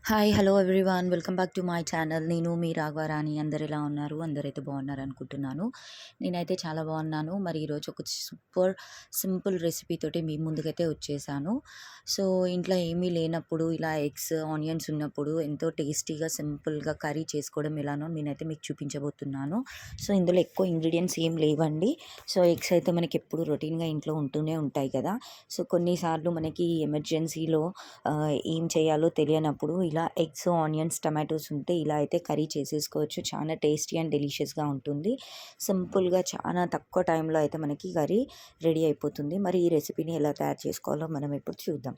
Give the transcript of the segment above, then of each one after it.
Hi hello everyone welcome back to my channel. నేను మీ రాఘవరాణి. అందరు ఎలా ఉన్నారు? అందరైతే బాగున్నారు అనుకుంటున్నాను. నేనైతే చాలా బాగున్నాను. మరి ఈరోజు ఒక సూపర్ సింపుల్ రెసిపీ తోటి మీ ముందుకైతే వచ్చేసాను. సో ఇంట్లో ఏమీ లేనప్పుడు ఇలా ఎగ్స్ ఆనియన్స్ ఉన్నప్పుడు ఎంతో టేస్టీగా సింపుల్గా కర్రీ చేసుకోవడం ఎలానో నేనైతే మీకు చూపించబోతున్నాను. సో ఇందులో ఎక్కువ ఇంగ్రీడియంట్స్ ఏం లేవండి. సో ఎగ్స్ అయితే మనకి ఎప్పుడు రొటీన్గా ఇంట్లో ఉంటూనే ఉంటాయి కదా. సో కొన్నిసార్లు మనకి ఎమర్జెన్సీలో ఏం చేయాలో తెలియనప్పుడు ఇలా ఎగ్స్ ఆనియన్స్ టమాటోస్ ఉంటే ఇలా అయితే కర్రీ చేసేసుకోవచ్చు. చాలా టేస్టీ అండ్ డెలిషియస్గా ఉంటుంది. సింపుల్గా చాలా తక్కువ టైంలో అయితే మనకి కర్రీ రెడీ అయిపోతుంది. మరి ఈ రెసిపీని ఎలా తయారు చేసుకోవాలో మనం ఇప్పుడు చూద్దాం.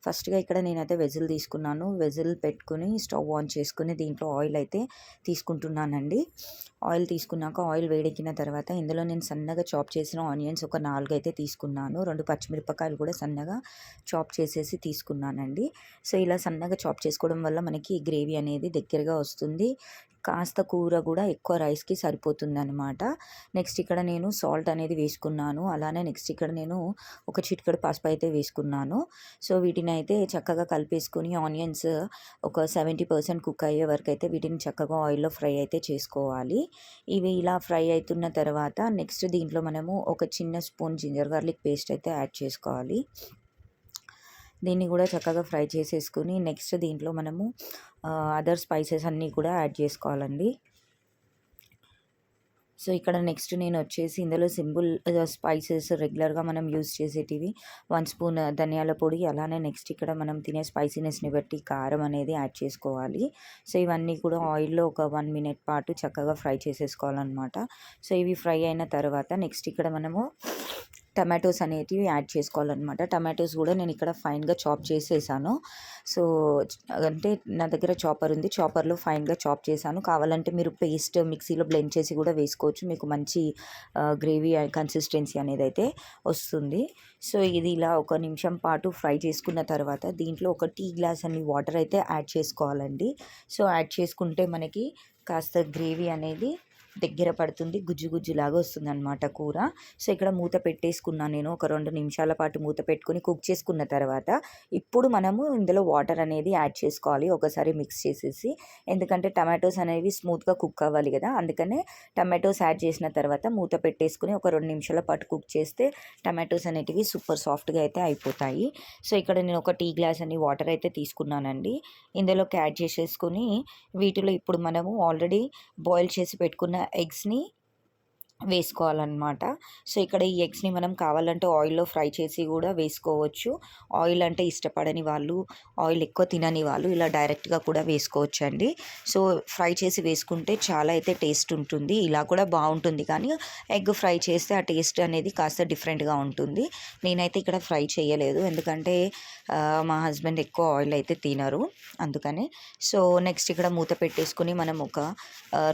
ఫస్ట్గా ఇక్కడ నేనైతే వెజిల్ తీసుకున్నాను. వెజిల్ పెట్టుకుని స్టవ్ ఆన్ చేసుకుని దీంట్లో ఆయిల్ అయితే తీసుకుంటున్నానండి. ఆయిల్ తీసుకున్నాక ఆయిల్ వేడెక్కిన తర్వాత ఇందులో నేను సన్నగా చాప్ చేసిన ఆనియన్స్ ఒక 4 అయితే తీసుకున్నాను. 2 పచ్చిమిరపకాయలు కూడా సన్నగా చాప్ చేసేసి తీసుకున్నానండి. సో ఇలా సన్నగా చాప్ చేసుకోవడం వల్ల మనకి గ్రేవీ అనేది దగ్గరగా వస్తుంది. కాస్త కూర కూడా ఎక్కువ రైస్కి సరిపోతుంది అనమాట. నెక్స్ట్ ఇక్కడ నేను సాల్ట్ అనేది వేసుకున్నాను. అలానే నెక్స్ట్ ఇక్కడ నేను ఒక చిటికెడు పసుపు అయితే వేసుకున్నాను. సో వీటిని అయితే చక్కగా కలిపేసుకొని ఆనియన్స్ ఒక 70% కుక్ అయ్యే వరకు అయితే వీటిని చక్కగా ఆయిల్లో ఫ్రై అయితే చేసుకోవాలి. ఇవి ఇలా ఫ్రై అవుతున్న తర్వాత నెక్స్ట్ దీంట్లో మనము ఒక చిన్న స్పూన్ జింజర్ గార్లిక్ పేస్ట్ అయితే యాడ్ చేసుకోవాలి. దీన్ని కూడా చక్కగా ఫ్రై చేసేసుకుని నెక్స్ట్ దీంట్లో మనము అదర్ స్పైసెస్ అన్నీ కూడా యాడ్ చేసుకోవాలండి. సో ఇక్కడ నెక్స్ట్ నేను వచ్చేసి ఇందులో సింపుల్ స్పైసెస్ రెగ్యులర్గా మనం యూజ్ చేసేటివి 1 స్పూన్ ధనియాల పొడి, అలానే నెక్స్ట్ ఇక్కడ మనం తినే స్పైసీనెస్ని బట్టి కారం అనేది యాడ్ చేసుకోవాలి. సో ఇవన్నీ కూడా ఆయిల్లో ఒక 1 మినిట్ పాటు చక్కగా ఫ్రై చేసేసుకోవాలన్నమాట. సో ఇవి ఫ్రై అయిన తర్వాత నెక్స్ట్ ఇక్కడ మనము టమాటోస్ అనేటివి యాడ్ చేసుకోవాలన్నమాట. టమాటోస్ కూడా నేను ఇక్కడ ఫైన్గా చాప్ చేసేసాను. సో అంటే నా దగ్గర చాపర్ ఉంది. చాపర్లో ఫైన్గా చాప్ చేశాను. కావాలంటే మీరు పేస్ట్ మిక్సీలో బ్లెండ్ చేసి కూడా వేసుకోవచ్చు. మీకు మంచి గ్రేవీ కన్సిస్టెన్సీ అనేది అయితే వస్తుంది. సో ఇది ఇలా 1 నిమిషం పాటు ఫ్రై చేసుకున్న తర్వాత దీంట్లో ఒక టీ గ్లాస్ అన్ని వాటర్ అయితే యాడ్ చేసుకోవాలండి. సో యాడ్ చేసుకుంటే మనకి కాస్త గ్రేవీ అనేది దగ్గర పడుతుంది, గుజ్జు గుజ్జులాగా వస్తుంది అనమాట కూర. సో ఇక్కడ మూత పెట్టేసుకున్నాను నేను. ఒక 2 నిమిషాల పాటు మూత పెట్టుకుని కుక్ చేసుకున్న తర్వాత ఇప్పుడు మనము ఇందులో వాటర్ అనేది యాడ్ చేసుకోవాలి. ఒకసారి మిక్స్ చేసేసి, ఎందుకంటే టమాటోస్ అనేవి స్మూత్గా కుక్ అవ్వాలి కదా, అందుకనే టమాటోస్ యాడ్ చేసిన తర్వాత మూత పెట్టేసుకుని ఒక 2 నిమిషాల పాటు కుక్ చేస్తే టమాటోస్ అనేటివి సూపర్ సాఫ్ట్గా అయితే అయిపోతాయి. సో ఇక్కడ నేను ఒక టీ గ్లాస్ అని వాటర్ అయితే తీసుకున్నానండి. ఇందులోకి యాడ్ చేసేసుకుని వీటిలో ఇప్పుడు మనము ఆల్రెడీ బాయిల్ చేసి పెట్టుకున్న ఎగ్స్ని వేసుకోవాలన్నమాట. సో ఇక్కడ ఈ ఎగ్స్ని మనం కావాలంటే ఆయిల్లో ఫ్రై చేసి కూడా వేసుకోవచ్చు. ఆయిల్ అంటే ఇష్టపడని వాళ్ళు, ఆయిల్ ఎక్కువ తినని వాళ్ళు ఇలా డైరెక్ట్గా కూడా వేసుకోవచ్చు అండి. సో ఫ్రై చేసి వేసుకుంటే చాలా అయితే టేస్ట్ ఉంటుంది. ఇలా కూడా బాగుంటుంది, కానీ ఎగ్ ఫ్రై చేస్తే ఆ టేస్ట్ అనేది కాస్త డిఫరెంట్గా ఉంటుంది. నేనైతే ఇక్కడ ఫ్రై చేయలేదు, ఎందుకంటే మా హస్బెండ్ ఎక్కువ ఆయిల్ అయితే తినరు, అందుకని. సో నెక్స్ట్ ఇక్కడ మూత పెట్టేసుకుని మనం ఒక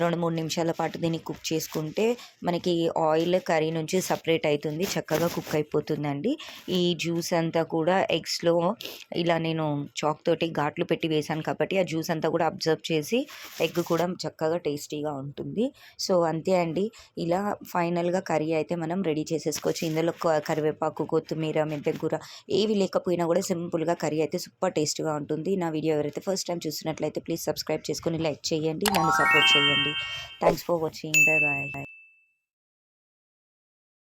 2-3 నిమిషాల పాటు దీన్ని కుక్ చేసుకుంటే మనకి ఆయిల్ కర్రీ నుంచి సపరేట్ అవుతుంది, చక్కగా కుక్ అయిపోతుందండి. ఈ జ్యూస్ అంతా కూడా ఎగ్స్లో ఇలా నేను చాక్ తోటి ఘాట్లు పెట్టి వేసాను కాబట్టి ఆ జ్యూస్ అంతా కూడా అబ్జర్వ్ చేసి ఎగ్ కూడా చక్కగా టేస్టీగా ఉంటుంది. సో అంతే అండి, ఇలా ఫైనల్గా కర్రీ అయితే మనం రెడీ చేసేసుకోవచ్చు. ఇందులో కరివేపాకు, కొత్తిమీర, మెంతికూర ఏవి లేకపోయినా కూడా సింపుల్గా కర్రీ అయితే సూపర్ టేస్ట్గా ఉంటుంది. నా వీడియో ఎవరైతే ఫస్ట్ టైం చూస్తున్నట్లయితే ప్లీజ్ సబ్స్క్రైబ్ చేసుకొని లైక్ చేయండి, నన్ను సపోర్ట్ చేయండి. Thanks for watching. Bye bye.